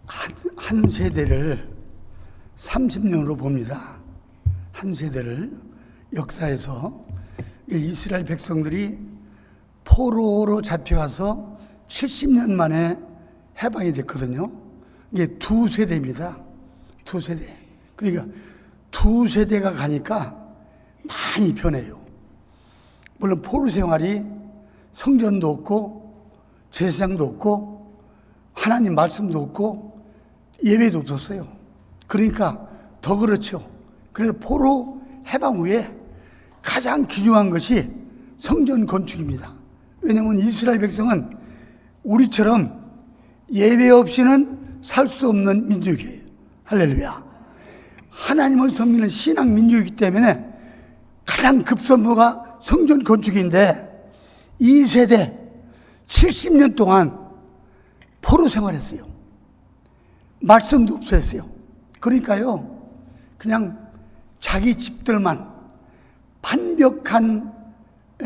한 세대를 30년으로 봅니다. 한 세대를 역사에서 이스라엘 백성들이 포로로 잡혀가서 70년 만에 해방이 됐거든요. 이게 두 세대입니다. 두 세대. 그러니까 두 세대가 가니까 많이 변해요. 물론 포로 생활이 성전도 없고 제사장도 없고 하나님 말씀도 없고 예배도 없었어요. 그러니까 더 그렇죠. 그래서 포로 해방 후에 가장 귀중한 것이 성전 건축입니다. 왜냐하면 이스라엘 백성은 우리처럼 예배 없이는 살 수 없는 민족이에요. 할렐루야. 하나님을 섬기는 신앙 민족이기 때문에 가장 급선무가 성전 건축인데 이 세대 70년 동안 포로 생활했어요. 말씀도 없었어요. 그러니까요, 그냥 자기 집들만 반벽한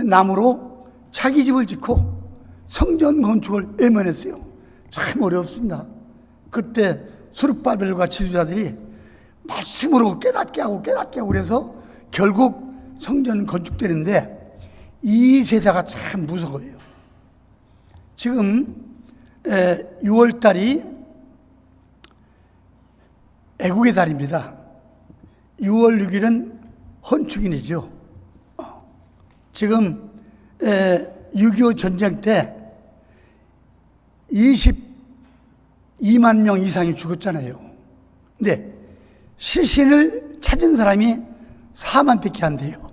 나무로 자기 집을 짓고 성전 건축을 외면했어요. 참 어렵습니다. 그때 스룹바벨과 지도자들이 말씀으로 깨닫게 하고 그래서 결국 성전 건축되는데 이 세자가 참 무서워요. 지금 6월달이 애국의 달입니다. 6월 6일은 헌축일이죠. 지금 6.25 전쟁 때 22만 명 이상이 죽었잖아요. 근데 시신을 찾은 사람이 4만 밖에 안 돼요.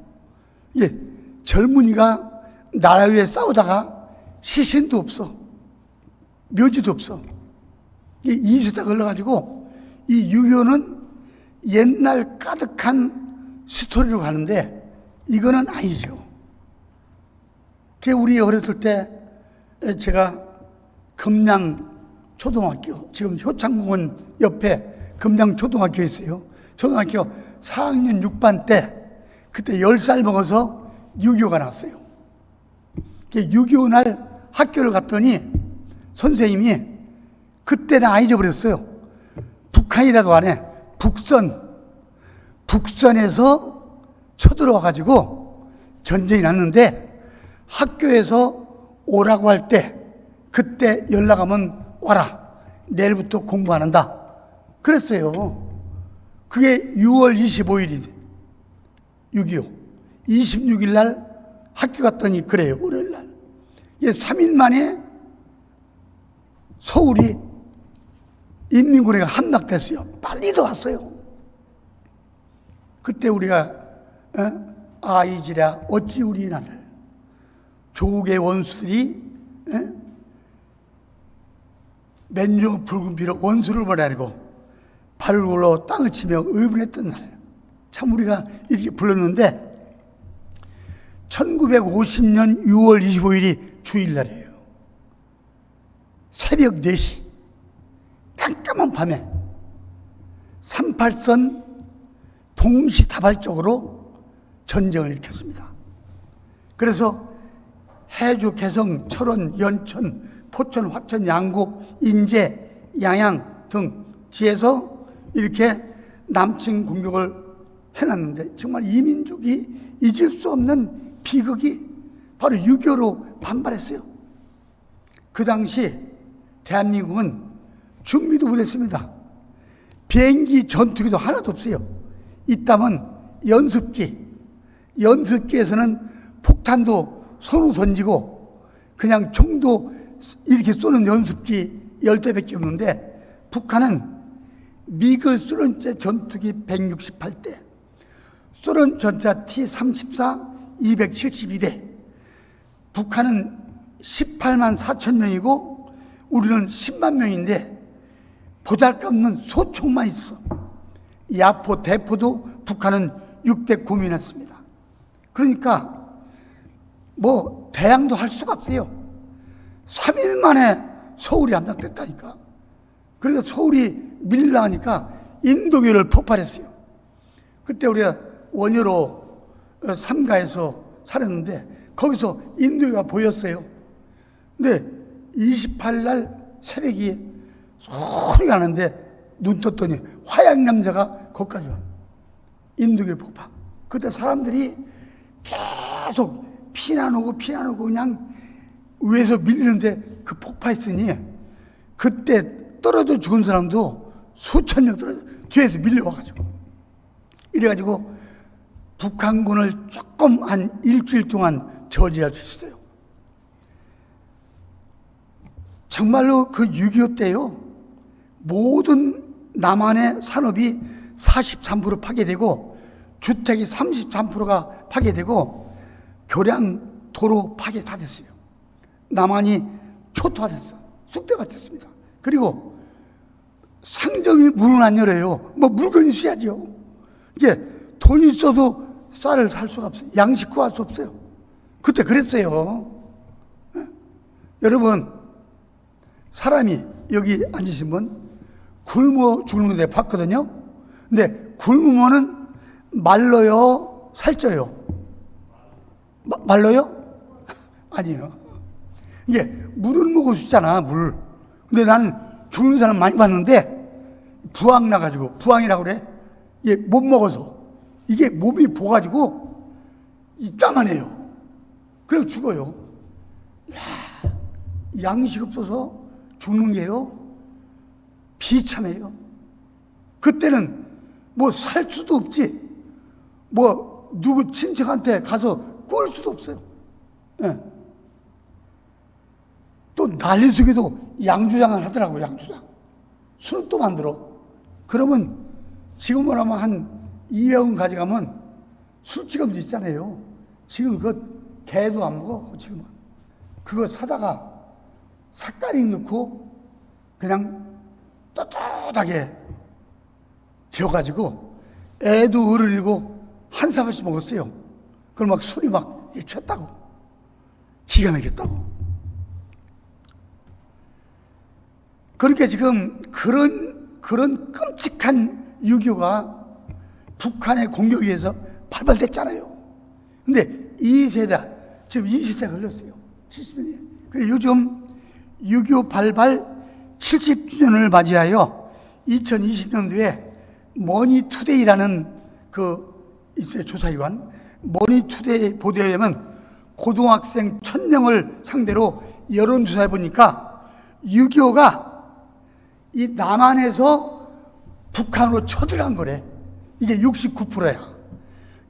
이게 젊은이가 나라 위에 싸우다가 시신도 없어. 묘지도 없어. 이 세자가 흘러가지고 이 6.25는 옛날 가득한 스토리로 가는데 이거는 아니죠. 우리 어렸을 때 제가 금양초등학교, 지금 효창공원 옆에 금양초등학교 있어요. 초등학교 4학년 6반 때 그때 10살 먹어서 6.25가 났어요. 6.25 날 학교를 갔더니 선생님이 그때 나 잊어버렸어요. 북한이라도 안 해. 북선에서 쳐들어와가지고 전쟁이 났는데 학교에서 오라고 할 때 그때 연락하면 와라. 내일부터 공부 안 한다. 그랬어요. 그게 6월 25일이지. 6.25. 26일 날 학교 갔더니 그래요. 월요일 날. 이게 3일 만에 서울이 인민군에게 함락됐어요. 빨리도 왔어요. 그때 우리가 아이지랴 어찌 우리 나를 조국의 원수들이 맨주 붉은 비로 원수를 보내고 발을 굴러 땅을 치며 의분했던 날. 참 우리가 이렇게 불렀는데 1950년 6월 25일이 주일날이에요. 새벽 4시 깜깜한 밤에 38선 동시다발적으로 전쟁을 일으켰습니다. 그래서 해주, 개성, 철원, 연천, 포천, 화천, 양구, 인제, 양양 등 지에서 이렇게 남침 공격을 해놨는데 정말 이 민족이 잊을 수 없는 비극이 바로 6.25로 반발했어요. 그 당시 대한민국은 준비도 못했습니다. 비행기, 전투기도 하나도 없어요. 있다면 연습기에서는 폭탄도 손으로 던지고 그냥 총도 이렇게 쏘는 연습기 10대밖에 없는데 북한은 미그 소련제 전투기 168대, 소련 전차 T-34 272대, 북한은 18만 4천 명이고 우리는 10만 명인데 보잘것없는 소총만 있어. 야포, 대포도 북한은 609민 했습니다. 그러니까 대항도 할 수가 없어요. 3일 만에 서울이 함락됐다니까. 그래서 서울이 밀려나니까 인도교를 폭발했어요. 그때 우리가 원효로 삼가에서 살았는데 거기서 인도교가 보였어요. 근데 28일 날 새벽이 소리가 나는데 눈 떴더니 화약 냄새가 거기까지 와. 인두교 폭파. 그때 사람들이 계속 피난오고 그냥 위에서 밀리는데 그 폭파했으니 그때 떨어져 죽은 사람도 수천 명 떨어져 뒤에서 밀려와가지고 이래가지고 북한군을 조금 한 일주일 동안 저지할 수 있어요. 정말로 그 6.25 때요, 모든 남한의 산업이 43% 파괴되고 주택이 33%가 파괴되고 교량, 도로 파괴 다 됐어요. 남한이 초토화됐어. 쑥대가 됐습니다. 그리고 상점이 문을 안 열어요. 뭐 물건이 있어야죠. 이게 돈이 있어도 쌀을 살 수가 없어요. 양식 구할 수 없어요. 그때 그랬어요. 여러분, 사람이 여기 앉으신 분 굶어 죽는 데 봤거든요. 근데 굶으면은 말라요, 살쪄요? 말라요? 아니에요. 이게 물을 먹을 수 있잖아, 물. 근데 나는 죽는 사람 많이 봤는데 부항 나가지고, 부항이라고 그래? 이게 못 먹어서 이게 몸이 부어가지고 이따만해요. 그래서 죽어요. 야, 양식 없어서 죽는 게요, 비참해요. 그때는 뭐 살 수도 없지, 뭐 누구 친척한테 가서 꿀 수도 없어요. 예. 또 난리 속에도 양조장을 하더라고요. 양조장. 술은 또 만들어. 그러면 지금으로 하면 한 200원 가져가면 술집도 있잖아요. 지금 그 개도 안 먹어. 지금은 그거 사다가 삭가리 넣고 그냥 떳떳하게 데워가지고 애도 어른이고 한 사발씩 먹었어요. 그럼 막 술이 막 취했다고, 기가 막혔다고. 그러니까 지금 그런 끔찍한 6.25가 북한의 공격에 의해서 발발됐잖아요. 근데 지금 2세대 걸렸어요. 70년에. 그래서 요즘 6.25 발발 70주년을 맞이하여 2020년도에 머니투데이라는 있어요, 조사기관. 머니투데이 보도에 의하면 고등학생 1000명을 상대로 여론조사해 보니까 6.25가 이 남한에서 북한으로 쳐들어간 거래. 이게 69%야.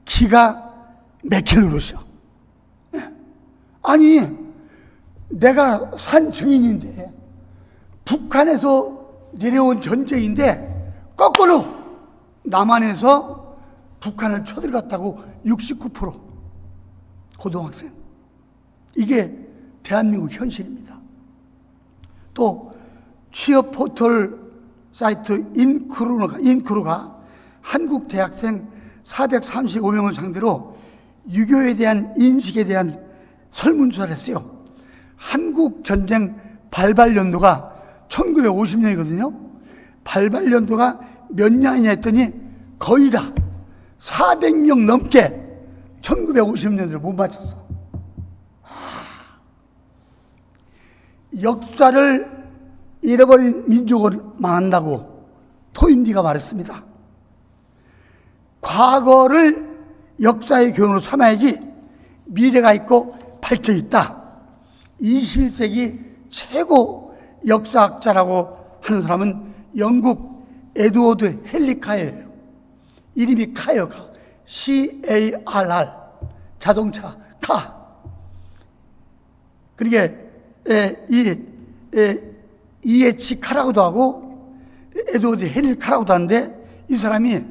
기가 막힐 노릇이야. 아니, 내가 산 증인인데, 북한에서 내려온 전쟁인데 거꾸로 남한에서 북한을 쳐들어갔다고. 69% 고등학생. 이게 대한민국 현실입니다. 또 취업 포털 사이트 인크루가 한국 대학생 435명을 상대로 유교에 대한 인식에 대한 설문조사를 했어요. 한국 전쟁 발발 연도가 1950년이거든요. 발발 연도가 몇 년이냐 했더니 거의 다 400명 넘게 1950년대를 못 맞췄어. 역사를 잃어버린 민족을 망한다고 토인비가 말했습니다. 과거를 역사의 교훈으로 삼아야지 미래가 있고 발전이 있다. 21세기 최고 역사학자라고 하는 사람은 영국 에드워드 헬리카예요. 이름이 카여가 CARR, 자동차 카. 그러니까 EH 카라고도 하고 에드워드 헬리카라고도 하는데, 이 사람이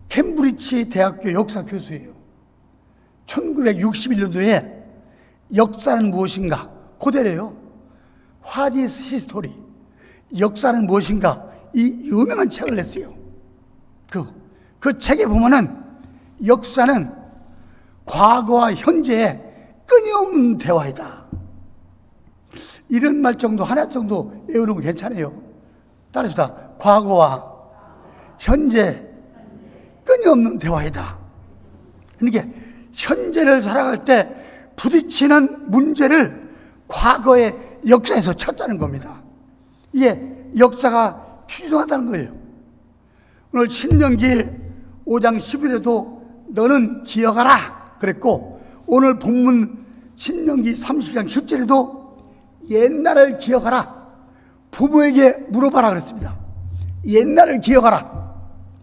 캠브리지 대학교 역사 교수예요. 1961년도에 역사는 무엇인가, 고대래요. What is history? 역사는 무엇인가, 이 유명한 책을 냈어요. 그 책에 보면은 역사는 과거와 현재의 끊임없는 대화이다. 이런 말 정도, 하나 정도 외우는 거 괜찮아요. 따라서 과거와 현재 끊임없는 대화이다. 그러니까 현재를 살아갈 때 부딪히는 문제를 과거의 역사에서 찾자는 겁니다. 이게 역사가 추정하다는 거예요. 오늘 신명기 5장 10일에도 너는 기억하라 그랬고, 오늘 본문 신명기 30장 10절에도 옛날을 기억하라, 부모에게 물어봐라 그랬습니다. 옛날을 기억하라.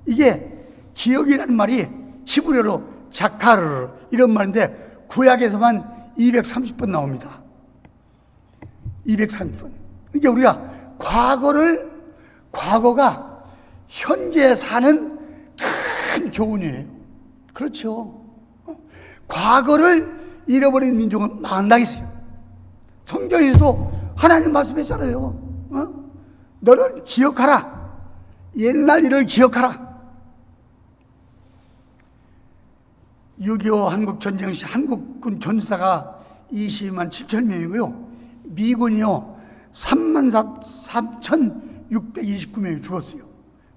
이게 기억이라는 말이 히브리어로 자카르 이런 말인데 구약에서만 230번 나옵니다. 230번. 그러니까 우리가 과거가 현재 사는 큰 교훈이에요. 그렇죠. 과거를 잃어버린 민족은 망당했어요. 성경에서도 하나님 말씀했잖아요. 너는 기억하라. 옛날 일을 기억하라. 6.25 한국전쟁 시 한국군 전사가 22만 7천 명이고요. 미군이요 34,629명이 죽었어요.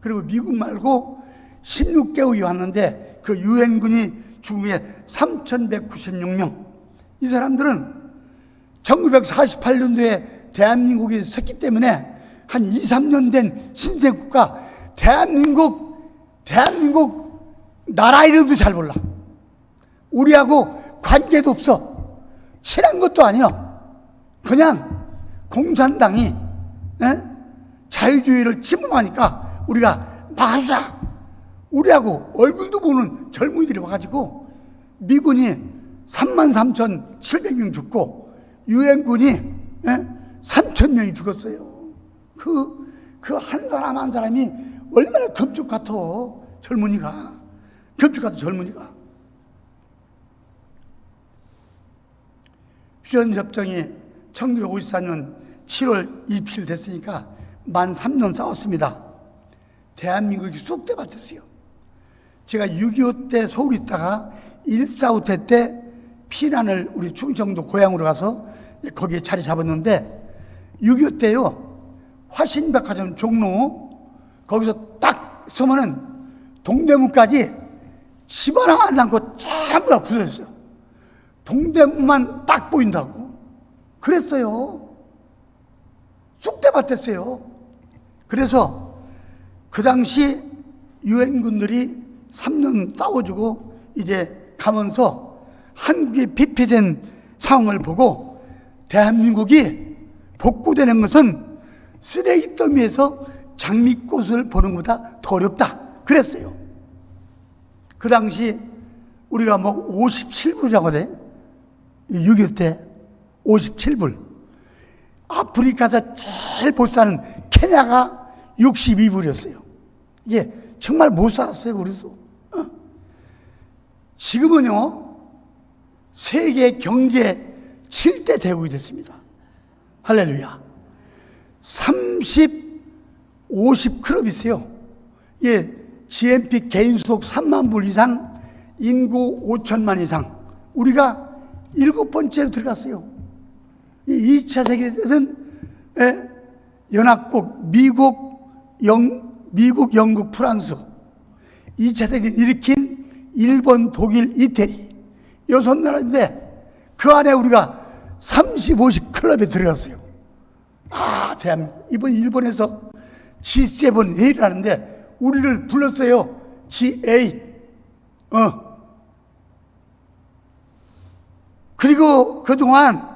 그리고 미군 말고 16개국이 왔는데 그 유엔군이 죽은 게 3,196명. 이 사람들은 1948년도에 대한민국이 섰기 때문에 한 2, 3년 된 신생국가 대한민국 나라 이름도 잘 몰라. 우리하고 관계도 없어. 친한 것도 아니야. 그냥 공산당이 자유주의를 침범하니까 우리가 막아주자. 우리하고 얼굴도 보는 젊은이들이 와가지고 미군이 33,700명 죽고 유엔군이 3,000명이 죽었어요. 그 한 사람 한 사람이 얼마나 금쪽 같아. 젊은이가 금쪽 같아. 젊은이가. 휴전협정이 1954년 7월 27일 됐으니까 만 3년 싸웠습니다. 대한민국이 쑥대 밭이었어요. 제가 6.25 때 서울에 있다가 1.4.5 때 피난을 우리 충청도 고향으로 가서 거기에 자리 잡았는데 6.25 때요 화신백화점 종로 거기서 딱 서면은 동대문까지 집 하나 안 남고 전부 다 부서졌어요. 동대문만 딱 보인다고 그랬어요. 쑥대밭 됐어요. 그래서 그 당시 유엔군들이 3년 싸워주고 이제 가면서 한국이 피폐된 상황을 보고 대한민국이 복구되는 것은 쓰레기 더미에서 장미꽃을 보는 것보다 더 어렵다 그랬어요. 그 당시 우리가 뭐 57불 잡거든. 6.25 때 57불. 아프리카에서 제일 못 사는 케냐가 62불이었어요. 이게 정말 못 살았어요, 우리도. 지금은요, 세계 경제 7대 대국이 됐습니다. 할렐루야. 30, 50 클럽이 있어요. 예, GNP 개인 소득 3만 불 이상, 인구 5천만 이상. 우리가 7번째로 들어갔어요. 2차 세계대전 연합국, 미국, 영국, 프랑스. 2차 세계를 일으킨 일본, 독일, 이태리. 6나라인데 그 안에 우리가 30, 50 클럽에 들어갔어요. 대한민국. 이번 일본에서 G7 회의를 하는데 우리를 불렀어요. G8. 그리고 그동안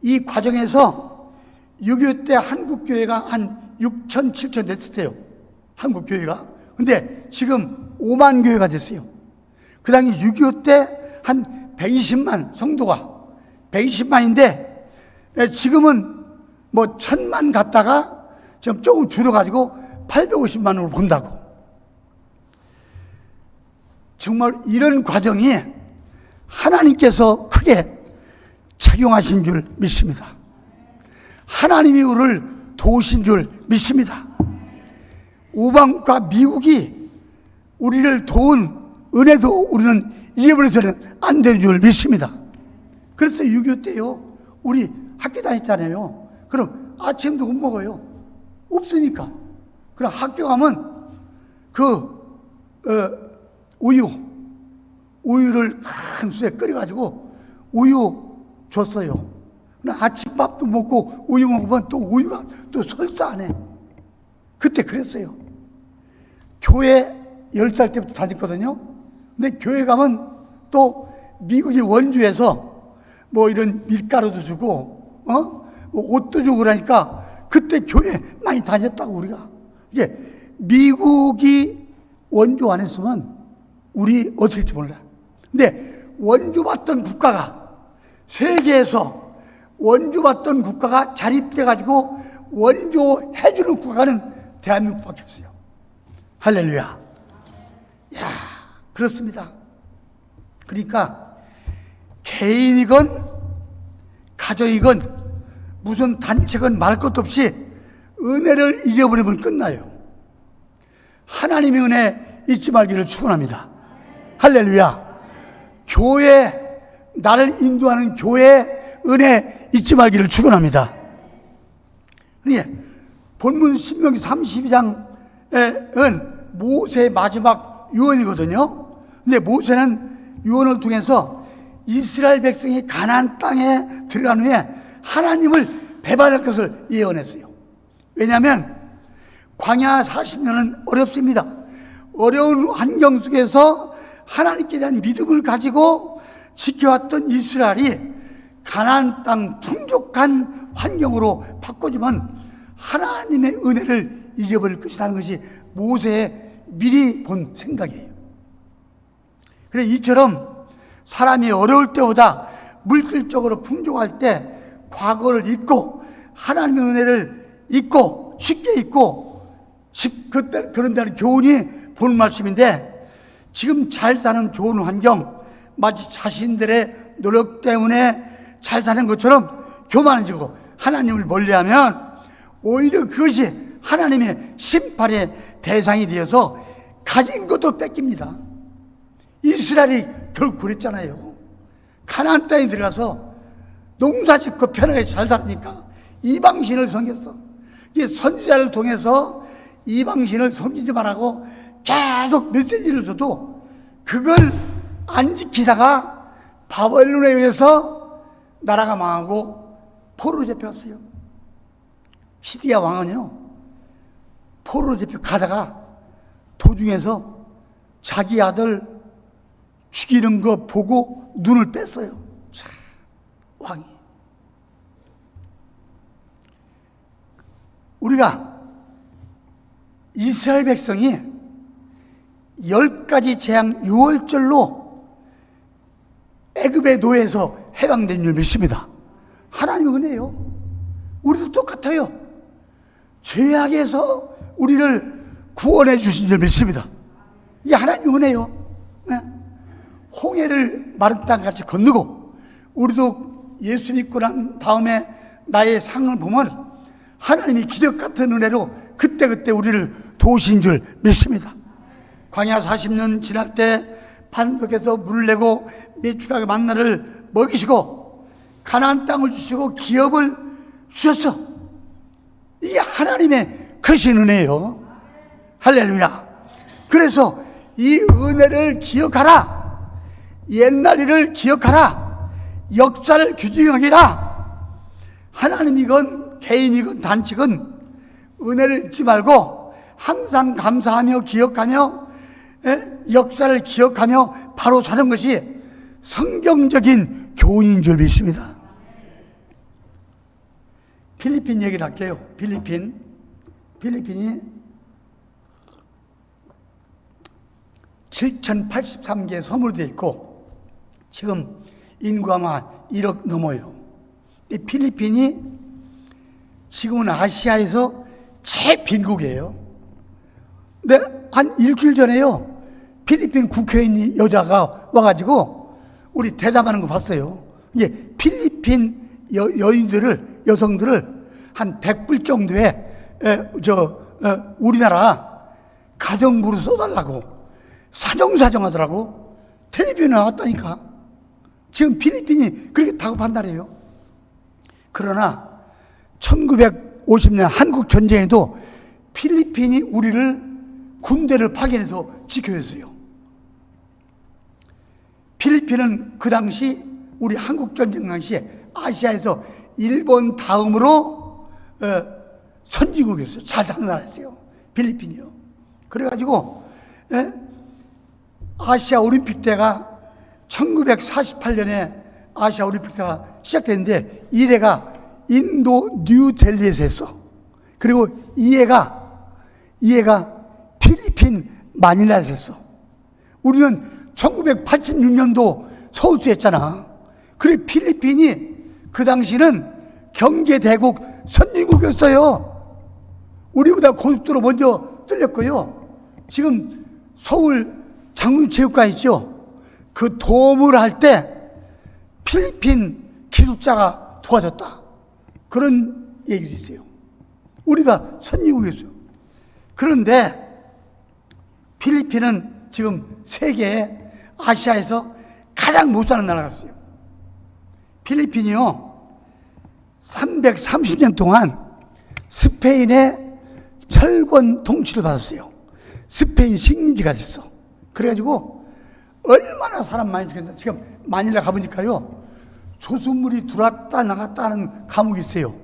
이 과정에서 6.25 때 한국교회가 한 6천, 7천 됐었어요. 한국교회가. 근데 지금 5만 교회가 됐어요. 그 당시 6.25 때 한 120만 성도가 120만인데 지금은 뭐 1000만 갔다가 지금 조금 줄어가지고 850만으로 본다고. 정말 이런 과정이 하나님께서 크게 착용하신 줄 믿습니다. 하나님이 우리를 도우신 줄 믿습니다. 우방국가 미국이 우리를 도운 은혜도 우리는 잊어버려서는 안 되는 줄 믿습니다. 그래서 6.25 때요 우리 학교 다녔잖아요. 그럼 아침도 못 먹어요. 없으니까. 그럼 학교 가면 우유를 큰 수에 끓여가지고 우유 줬어요. 아침밥도 먹고 우유 먹으면 또 우유가 또 설사 안 해. 그때 그랬어요. 교회 10살 때부터 다녔거든요. 근데 교회 가면 또 미국의 원주에서 뭐 이런 밀가루도 주고, 뭐 옷도 주고 그러니까 그때 교회 많이 다녔다고 우리가. 이게 미국이 원주 안 했으면 우리 어떻게 될지 몰라. 근데 원주 받던 국가가 세계에서 원주 받던 국가가 자립돼 가지고 원조 해주는 국가는 대한민국밖에 없어요. 할렐루야. 야, 그렇습니다. 그러니까 개인이건 가족이건 무슨 단체건 말 것도 없이 은혜를 잃어버리면 끝나요. 하나님의 은혜 잊지 말기를 축원합니다. 할렐루야. 교회, 나를 인도하는 교회 은혜 잊지 말기를 축원합니다. 본문 신명기 32장은 모세의 마지막 유언이거든요. 근데 모세는 유언을 통해서 이스라엘 백성이 가나안 땅에 들어간 후에 하나님을 배반할 것을 예언했어요. 왜냐하면 광야 40년은 어렵습니다. 어려운 환경 속에서 하나님께 대한 믿음을 가지고 지켜왔던 이스라엘이 가나안 땅 풍족한 환경으로 바꿔주면 하나님의 은혜를 잊어버릴 것이라는 것이 모세의 미리 본 생각이에요. 그래, 이처럼 사람이 어려울 때보다 물질적으로 풍족할 때 과거를 잊고 하나님의 은혜를 잊고 쉽게 잊고 그런다는 교훈이 본 말씀인데, 지금 잘 사는 좋은 환경, 마치 자신들의 노력 때문에 잘 사는 것처럼 교만해지고 하나님을 멀리하면 오히려 그것이 하나님의 심판의 대상이 되어서 가진 것도 뺏깁니다. 이스라엘이 결국 그랬잖아요. 가나안 땅에 들어가서 농사짓고 편하게 잘 살으니까 이방신을 섬겼어. 이게 선지자를 통해서 이방신을 섬기지 말라고 계속 메시지를 줘도 그걸 안 지키다가 바벨론에 의해서 나라가 망하고 포로로 잡혔어요. 시디야 왕은요, 포로로 잡혀 가다가 도중에서 자기 아들 죽이는 거 보고 눈을 뺐어요. 참, 왕이. 우리가 이스라엘 백성이 10가지 재앙 6월절로 애굽의 노예에서 해방된 줄 믿습니다. 하나님의 은혜예요. 우리도 똑같아요. 죄악에서 우리를 구원해 주신 줄 믿습니다. 이게 하나님의 은혜예요. 네? 홍해를 마른 땅같이 건너고, 우리도 예수 믿고 난 다음에 나의 상을 보면 하나님이 기적 같은 은혜로 그때그때 우리를 도우신 줄 믿습니다. 광야 40년 지날 때 반석에서 물을 내고 메추라기 만나를 먹이시고 가나안 땅을 주시고 기업을 주셨어. 이게 하나님의 크신 은혜예요. 할렐루야. 그래서 이 은혜를 기억하라. 옛날 일을 기억하라. 역사를 규정하기라. 하나님이건 개인이건 단체건 은혜를 잊지 말고 항상 감사하며 기억하며 역사를 기억하며 바로 사는 것이 성경적인 교훈인 줄 믿습니다. 필리핀 얘기를 할게요. 필리핀이 7,083개 섬으로 되어 있고 지금 인구가 아마 1억 넘어요. 이 필리핀이 지금은 아시아에서 최빈국이에요. 근데 한 일주일 전에요, 필리핀 국회의원 여자가 와가지고 우리 대담하는 거 봤어요. 이제 필리핀 여성들을 한 100불 정도의 우리나라 가정부로 써달라고 사정사정 하더라고. 텔레비전에 나왔다니까. 지금 필리핀이 그렇게 다급한다래요. 그러나 1950년 한국 전쟁에도 필리핀이 우리를 군대를 파견해서 지켜줬어요. 필리핀은 그 당시 우리 한국 전쟁 당시에 아시아에서 일본 다음으로 선진국이었어요. 잘 사는 나라였어요. 필리핀이요. 그래가지고 아시아 올림픽 때가 1948년에 아시아 올림픽 때가 시작됐는데 1회가 인도 뉴델리에서 했어. 그리고 2회가 필리핀 마닐라에서 했어. 우리는 1986년도 서울시에 했잖아. 그래 필리핀이 그 당시는 경제대국 선진국이었어요. 우리보다 고속도로 먼저 뚫렸고요. 지금 서울 장군체육관 있죠. 그 도움을 할 때 필리핀 기술자가 도와줬다. 그런 얘기도 있어요. 우리가 선진국이었어요. 그런데 필리핀은 지금 세계에 아시아에서 가장 못 사는 나라가 됐어요. 필리핀이요 330년 동안 스페인의 철권 통치를 받았어요. 스페인 식민지가 됐어. 그래가지고 얼마나 사람 많이 죽였나. 지금 마닐라 가보니까요 조선물이 들어왔다 나갔다 하는 감옥이 있어요.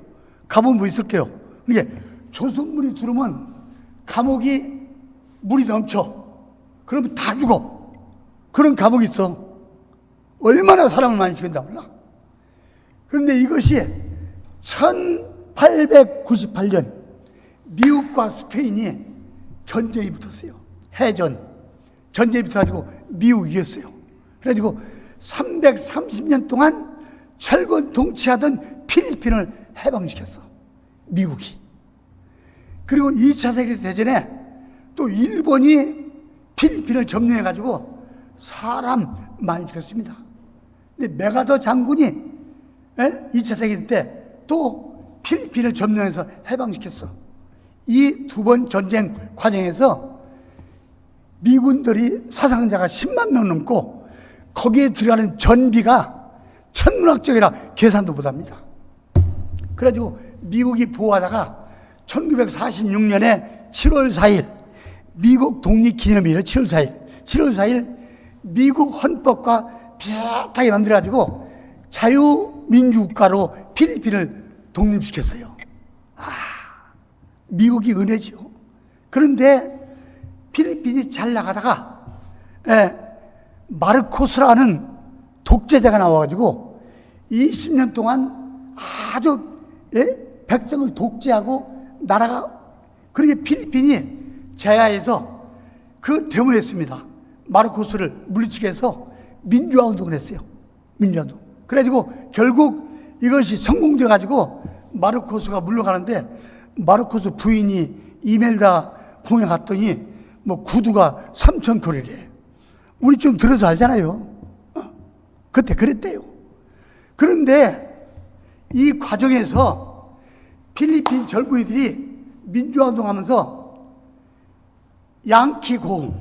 가보면 뭐 있을게요. 이게 조선물이 들어오면 감옥이 물이 넘쳐. 그러면 다 죽어. 그런 감옥이 있어. 얼마나 사람을 많이 죽였나 몰라. 그런데 이것이 1898년 미국과 스페인이 전쟁이 붙었어요. 해전. 전쟁이 붙어가지고 미국이 이겼어요. 그래가지고 330년 동안 철권 통치하던 필리핀을 해방시켰어. 미국이. 그리고 2차 세계대전에 또 일본이 필리핀을 점령해가지고 사람 많이 죽였습니다. 근데 메가더 장군이 2차 세계대전 때 또 필리핀을 점령해서 해방시켰어. 이 두 번 전쟁 과정에서 미군들이 사상자가 10만 명 넘고 거기에 들어가는 전비가 천문학적이라 계산도 못합니다. 그래가지고 미국이 보호하다가 1946년에 7월 4일 미국 독립기념일을 7월 4일 미국 헌법과 비슷하게 만들어가지고 자유민주국가로 필리핀을 독립시켰어요. 미국이 은혜지요. 그런데 필리핀이 잘 나가다가 마르코스라는 독재자가 나와가지고 20년 동안 아주 백성을 독재하고 나라가 그렇게 필리핀이 제야에서 그 데모했습니다. 마르코스를 물리치게 해서 민주화운동을 했어요. 민주화운동. 그래가지고 결국 이것이 성공돼 가지고 마르코스가 물러가는데 마르코스 부인이 이멜다 궁에 갔더니 뭐 구두가 3,000코리래. 우리 좀 들어서 알잖아요. 그때 그랬대요. 그런데 이 과정에서 필리핀 젊은이들이 민주화운동 하면서 양키 고흥,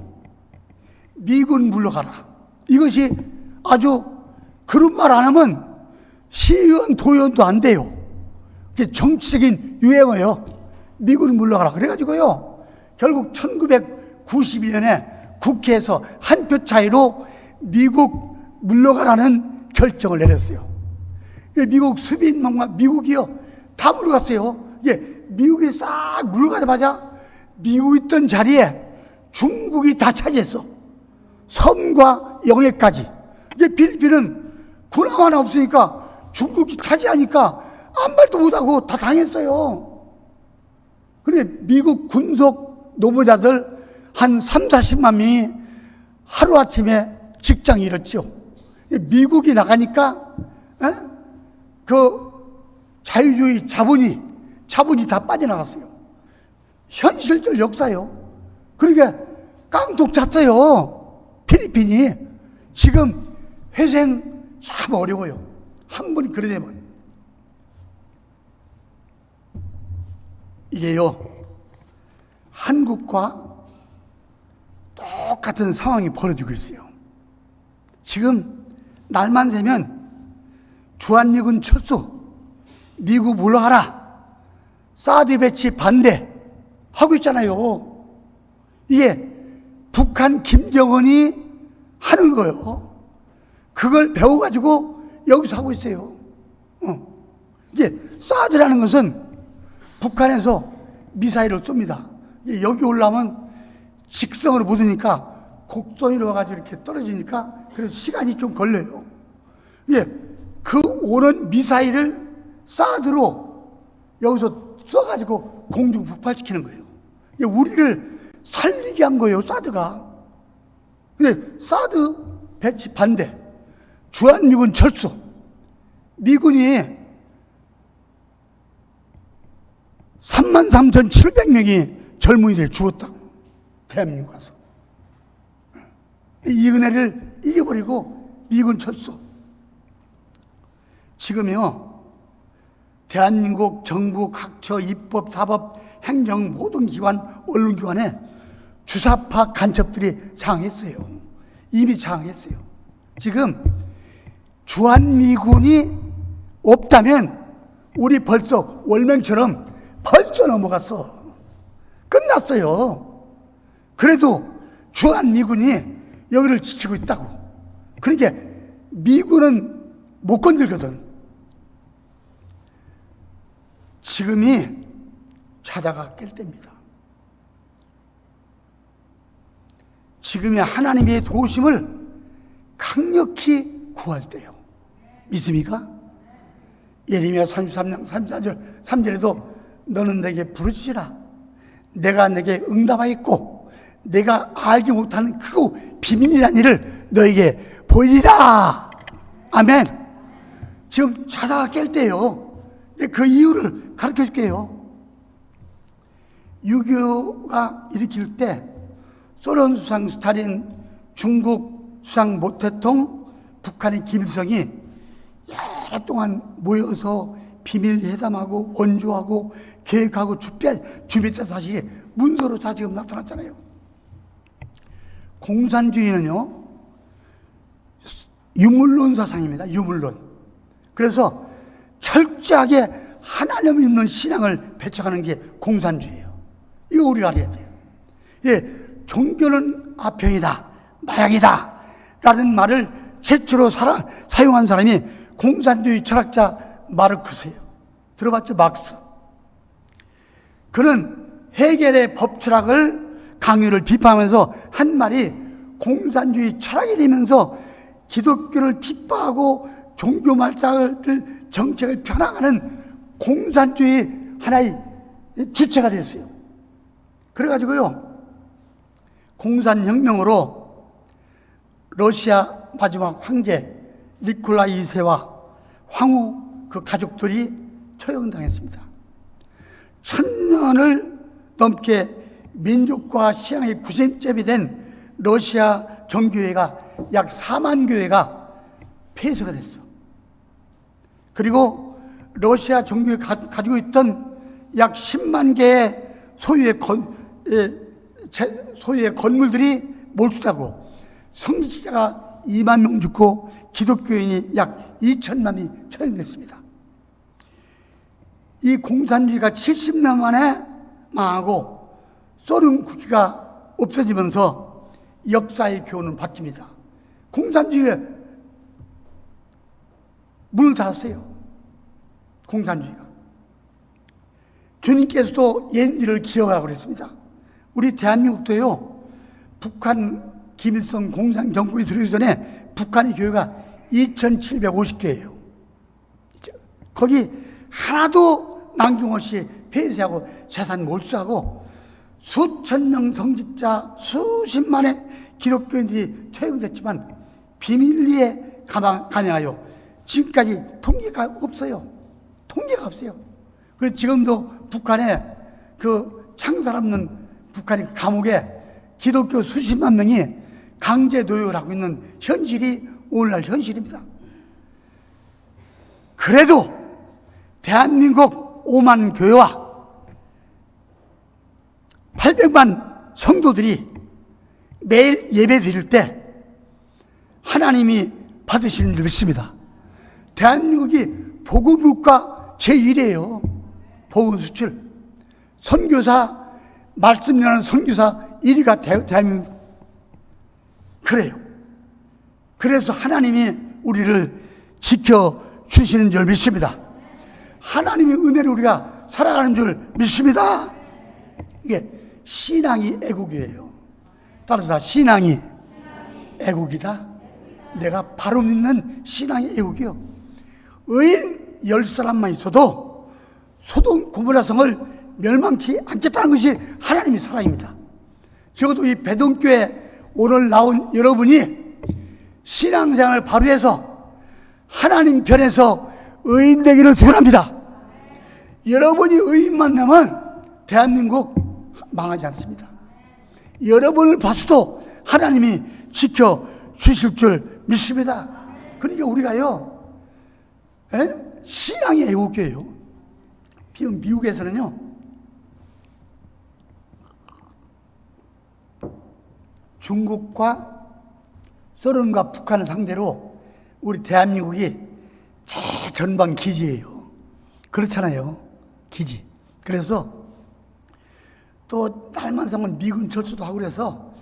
미군 물러가라. 이것이 아주 그런 말 안 하면 시의원, 도의원도 안 돼요. 그게 정치적인 유행어예요. 미군 물러가라. 그래가지고요. 결국 1991년에 국회에서 한 표 차이로 미국 물러가라는 결정을 내렸어요. 미국 수비인망과 미국이요. 다 물러갔어요. 미국이 싹 물러가자마자 미국 있던 자리에 중국이 다 차지했어. 섬과 영해까지. 이제 필리핀은 군함 하나 없으니까 중국이 차지하니까 아무 말도 못하고 다 당했어요. 그런데 미국 군속 노무자들 한 3, 40만 명이 하루아침에 직장 잃었죠. 미국이 나가니까 그 자유주의 자본이 다 빠져나갔어요. 현실적 역사요. 그러니까 깡통 찼어요. 필리핀이. 지금 회생 참 어려워요. 한 번 그래 되면. 이게요, 한국과 똑같은 상황이 벌어지고 있어요. 지금 날만 새면 주한미군 철수, 미국 물러가라, 사드 배치 반대 하고 있잖아요. 이게 북한 김정은이 하는 거예요. 그걸 배워가지고 여기서 하고 있어요. 이게 사드라는 것은 북한에서 미사일을 쏩니다. 여기 올라오면 직성으로 못 오니까 곡선으로 와가지고 이렇게 떨어지니까 그래서 시간이 좀 걸려요. 예, 그 오는 미사일을 사드로 여기서 쏴가지고 공중 폭발시키는 거예요. 예, 우리를 살리게 한 거예요, 사드가. 근데 사드 배치 반대, 주한미군 철수, 미군이 33,700명이 젊은이들 죽었다고, 대한민국 가서. 이 은혜를 이겨버리고 미군 철수. 지금요, 대한민국 정부 각처 입법, 사법, 행정 모든 기관, 언론기관에 주사파 간첩들이 장악했어요. 이미 장악했어요. 지금 주한미군이 없다면 우리 벌써 월명처럼 벌써 넘어갔어. 끝났어요. 그래도 주한미군이 여기를 지키고 있다고. 그러니까 미군은 못 건들거든. 지금이 자다가 깰 때입니다. 지금이 하나님의 도우심을 강력히 구할 때요. 믿습니까? 예레미야 33장 34절 3절에도 너는 내게 부르짖으라. 내가 내게 응답하였고 내가 알지 못하는 크고 비밀이란 일을 너에게 보이리라. 아멘. 지금 자다가 깰 때요. 그 이유를 가르쳐 줄게요. 6.25가 일으킬 때 소련 수상 스탈린, 중국 수상 모태통, 북한의 김일성이 여러 동안 모여서 비밀 회담하고 원조하고 계획하고 준비했던 사실이 문서로 다 지금 나타났잖아요. 공산주의는요, 유물론 사상입니다. 유물론. 그래서 철저하게 하나님 믿는 신앙을 배척하는 게 공산주의예요. 이거 우리가 알아야 돼요. 예, 종교는 아편이다, 마약이다 라는 말을 최초로 사용한 사람이 공산주의 철학자 마르크스예요. 들어봤죠? 막스. 그는 헤겔의 법철학을 강요를 비판하면서 한 말이 공산주의 철학이 되면서 기독교를 핍박하고 종교 말살을 정책을 편향하는 공산주의 하나의 주체가 됐어요. 그래가지고요, 공산혁명으로 러시아 마지막 황제 니콜라이 2세와 황후 그 가족들이 처형당했습니다. 1000년을 넘게 민족과 신앙의 구심점이 된 러시아 정교회가 약 4만 교회가 폐쇄가 됐어. 그리고 러시아 정교회가 가지고 있던 약 10만 개의 소유의 건물들이 몰수되고 성직자가 2만 명 죽고 기독교인이 약 2천만이 처형됐습니다. 이 공산주의가 70년 만에 망하고 소련 국기가 없어지면서 역사의 교훈은 바뀝니다. 공산주의가 문을 닫았어요. 공산주의가. 주님께서도 옛 일을 기억하라고 그랬습니다. 우리 대한민국도요, 북한 김일성 공산정권이 들어오기 전에 북한의 교회가 2750개예요. 거기 하나도 남김없이 폐쇄하고 재산 몰수하고 수천 명 성직자, 수십만의 기독교인들이 처형됐지만 비밀리에 감행하여 지금까지 통계가 없어요. 통계가 없어요. 그래서 지금도 북한에 그 창살 없는 북한의 감옥에 기독교 수십만 명이 강제 노역을 하고 있는 현실이 오늘날 현실입니다. 그래도 대한민국 5만 교회와 800만 성도들이 매일 예배 드릴 때 하나님이 받으시는 줄 믿습니다. 대한민국이 복음국가 제1이에요. 복음 수출. 선교사, 말씀 전하는 선교사 1위가 대한민국. 그래요. 그래서 하나님이 우리를 지켜주시는 줄 믿습니다. 하나님의 은혜로 우리가 살아가는 줄 믿습니다. 이게 신앙이 애국이에요. 따라서 신앙이 애국이다. 내가 바로 믿는 신앙이 애국이요. 의인 10사람만 있어도 소돔 고모라 성을 멸망치 않겠다는 것이 하나님의 사랑입니다. 적어도 이 배동교회 오늘 나온 여러분이 신앙생활을 바로 해서 하나님 편에서 의인 되기를 축원합니다. 여러분이 의인만 되면 대한민국 망하지 않습니다. 여러분을 봐서도 하나님이 지켜주실 줄 믿습니다. 그러니까 우리가요, 신앙의 애국교회요. 지금 미국에서는요, 중국과 소련과 북한을 상대로 우리 대한민국이 최전방 기지예요. 그렇잖아요. 기지. 그래서 또 날만 서면 미군 철수도 하고 그래서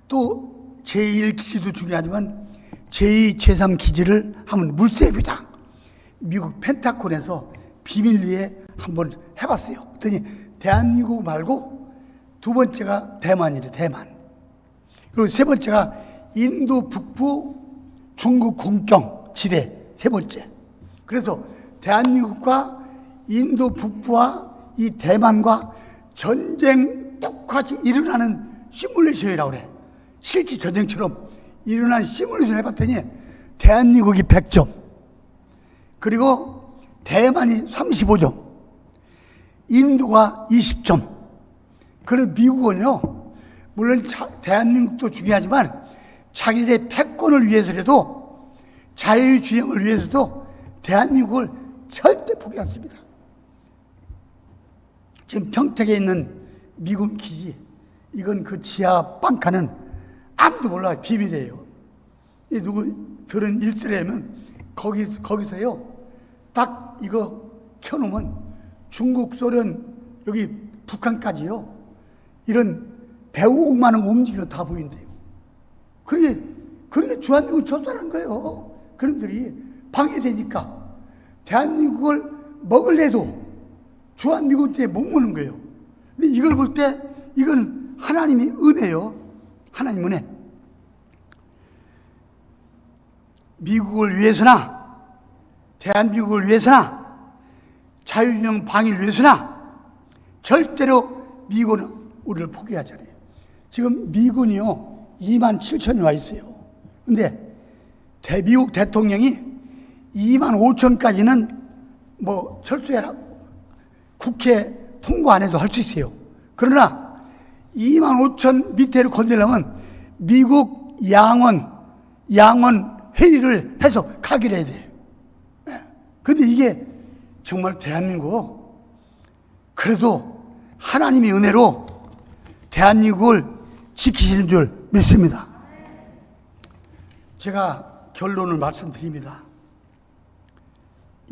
또 제1기지도 중요하지만 제2, 제3 기지를 하면 물세비다. 미국 펜타곤에서 비밀리에 한번 해봤어요. 그랬더니 대한민국 말고 두 번째가 대만이래, 대만. 그리고 세 번째가 인도 북부 중국 국경 지대 세 번째. 그래서 대한민국과 인도 북부와 이 대만과 전쟁 똑같이 일어나는 시뮬레이션이라고 그래. 실제 전쟁처럼 일어나는 시뮬레이션을 해봤더니 대한민국이 100점, 그리고 대만이 35점, 인도가 20점. 그리고 미국은요, 물론 대한민국도 중요하지만 자기들의 패권을 위해서라도, 자유주행을 위해서도 대한민국을 절대 포기 않습니다. 지금 평택에 있는 미군 기지, 이건 그 지하 빵카는 아무도 몰라요. 비밀이에요. 누구 들은 일설에면 거기서요, 딱 이거 켜놓으면 중국, 소련, 여기 북한까지요, 이런 배우 많은 움직임이 다 보인대요. 그러게 주한미국을 철수하는 거예요. 그놈들이 방해되니까 대한민국을 먹을래도 주한미국 때문에 못 먹는 거예요. 근데 이걸 볼 때 이건 하나님의 은혜요. 하나님 은혜. 미국을 위해서나 대한민국을 위해서나 자유주의 방위를 위해서나 절대로 미국은 우리를 포기하지 않아요. 지금 미군이요 2만 7천이 와 있어요. 근데 미국 대통령이 2만 5천까지는 뭐 철수해라, 국회 통과 안 해도 할 수 있어요. 그러나 2만 5천 밑에를 건드려면 미국 양원 회의를 해서 가기로 해야 돼요. 근데 이게 정말 대한민국, 그래도 하나님의 은혜로 대한민국을 지키시는 줄 믿습니다. 제가 결론을 말씀드립니다.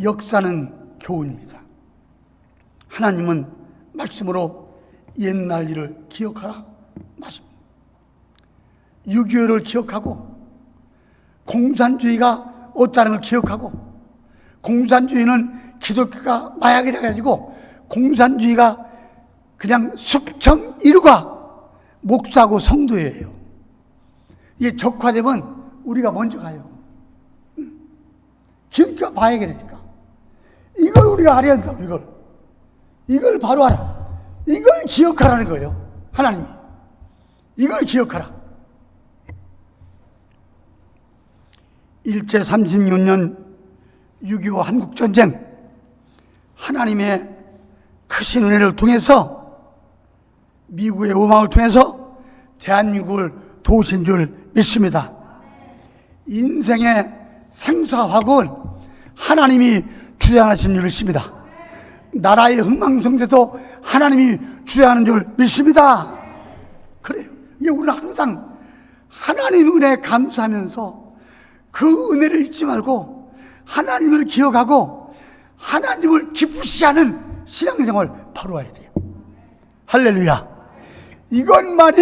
역사는 교훈입니다. 하나님은 말씀으로 옛날 일을 기억하라 말씀입니다. 6.25를 기억하고 공산주의가 없다는 걸 기억하고, 공산주의는 기독교가 마약이라 해가지고 공산주의가 그냥 숙청 일가 목사하고 성도예요. 이게 적화되면 우리가 먼저 가요. 기독교가 마약이 되니까 이걸 우리가 알아야 된다고. 이걸 바로 알아. 이걸 기억하라는 거예요. 하나님이 이걸 기억하라. 일제 36년 6.25 한국전쟁, 하나님의 크신 은혜를 통해서, 미국의 음악을 통해서 대한민국을 도우신 줄 믿습니다. 인생의 생사화국은 하나님이 주장하신 줄 믿습니다. 나라의 흥망성쇠도 하나님이 주장하는 줄 믿습니다. 그래요. 이게 우리는 항상 하나님 은혜에 감사하면서 그 은혜를 잊지 말고 하나님을 기억하고 하나님을 기쁘시게 하는 신앙생활 바로 와야 돼요. 할렐루야. 이것만이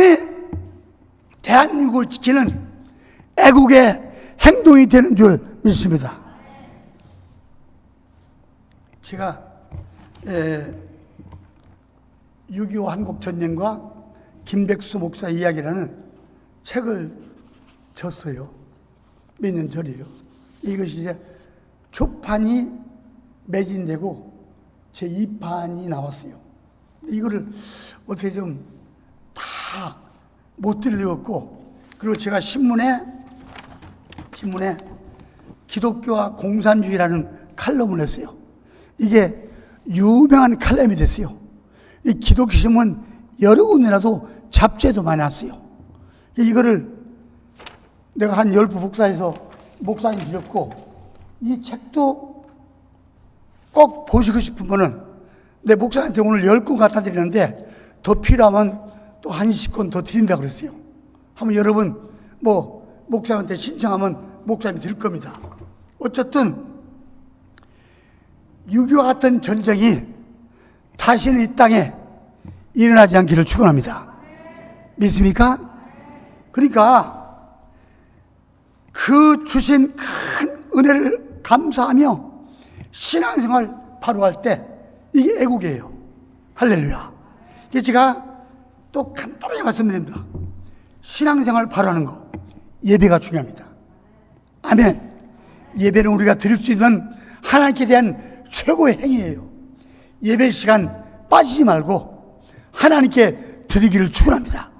대한민국을 지키는 애국의 행동이 되는 줄 믿습니다. 제가 6.25 한국전쟁과 김백수 목사 이야기라는 책을 졌어요. 몇 년 전이에요. 이것이 이제 초판이 매진되고 제 2판이 나왔어요. 이거를 어떻게 좀 다 못 들려갖고, 그리고 제가 신문에 기독교와 공산주의라는 칼럼을 했어요. 이게 유명한 칼럼이 됐어요. 이 기독교 신문 여러 군데라도 잡지에도 많이 났어요. 이거를 내가 한 10부 복사해서 목사님 드렸고, 이 책도 꼭 보시고 싶으면은 내 목사한테 오늘 10권 갖다 드리는데 더 필요하면 또 한 20권 더 드린다고 그랬어요. 한번 여러분 목사한테 신청하면 목사님이 드릴 겁니다. 어쨌든 6.25 같은 전쟁이 다시는 이 땅에 일어나지 않기를 축원합니다. 믿습니까? 그러니까 그 주신 큰 은혜를 감사하며 신앙생활 바로 할 때 이게 애국이에요. 할렐루야. 이게 제가 또 간단하게 말씀드립니다. 신앙생활 바로 하는 거, 예배가 중요합니다. 아멘. 예배는 우리가 드릴 수 있는 하나님께 대한 최고의 행위예요. 예배 시간 빠지지 말고 하나님께 드리기를 축원합니다.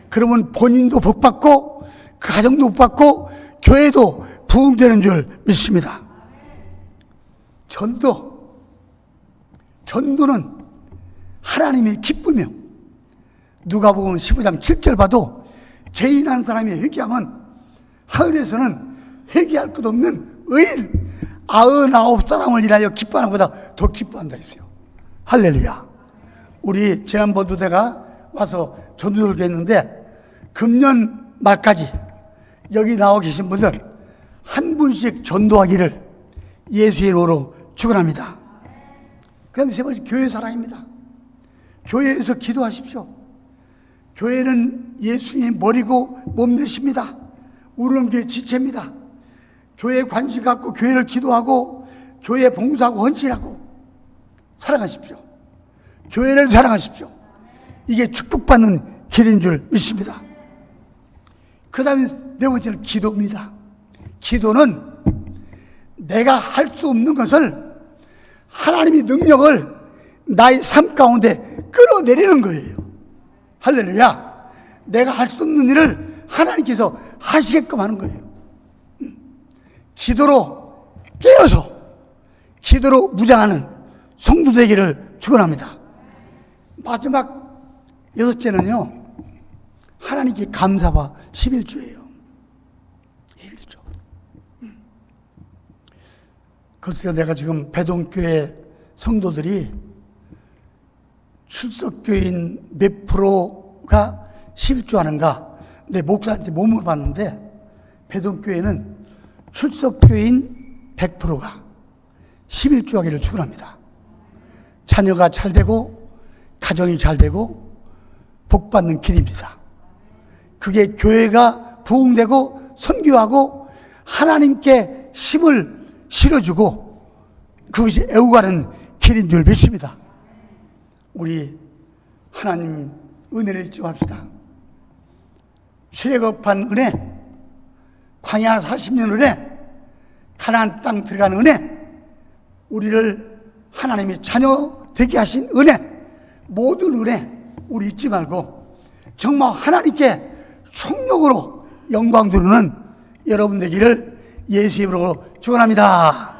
그러면 본인도 복받고 그 가정도 복받고 교회도 부흥되는 줄 믿습니다. 전도는 하나님이 기쁘며, 누가복음 15장 7절 봐도 죄인 한 사람이 회개하면 하늘에서는 회개할 것 없는 의인 99사람을 인하여 기뻐하는 것보다 더 기뻐한다 했어요. 할렐루야. 우리 지난번도 내가 와서 전도를 했는데 금년 말까지 여기 나와 계신 분들 한 분씩 전도하기를 예수의 이름으로 축원합니다. 그 다음에 세 번째, 교회 사랑입니다. 교회에서 기도하십시오. 교회는 예수님의 머리고 몸 되십니다. 우리는 교회 지체입니다. 교회에 관심 갖고 교회를 기도하고 교회에 봉사하고 헌신하고 사랑하십시오. 교회를 사랑하십시오. 이게 축복받는 길인 줄 믿습니다. 그 다음에 네 번째는 기도입니다. 기도는 내가 할 수 없는 것을 하나님의 능력을 나의 삶 가운데 끌어내리는 거예요. 할렐루야. 내가 할 수 없는 일을 하나님께서 하시게끔 하는 거예요. 기도로 깨어서 기도로 무장하는 성도 되기를 축원합니다. 마지막 6제는요, 하나님께 감사와 11조예요. 11조. 글쎄요, 내가 지금 배동교회 성도들이 출석교인 몇 프로가 11조 하는가, 내 목사한테 못 물어봤는데 배동교회는 출석교인 100%가 11조 하기를 축원합니다. 자녀가 잘 되고 가정이 잘 되고 복받는 길입니다. 그게 교회가 부흥되고 선교하고 하나님께 힘을 실어주고 그것이 애우가는 길인 줄 믿습니다. 우리 하나님 은혜를 잊지 맙시다. 출애굽한 은혜, 광야 40년 은혜, 가나안 땅 들어가는 은혜, 우리를 하나님의 자녀 되게 하신 은혜, 모든 은혜 우리 잊지 말고 정말 하나님께 총력으로 영광 드리는 여러분 되기를 예수의 이름으로 축원합니다.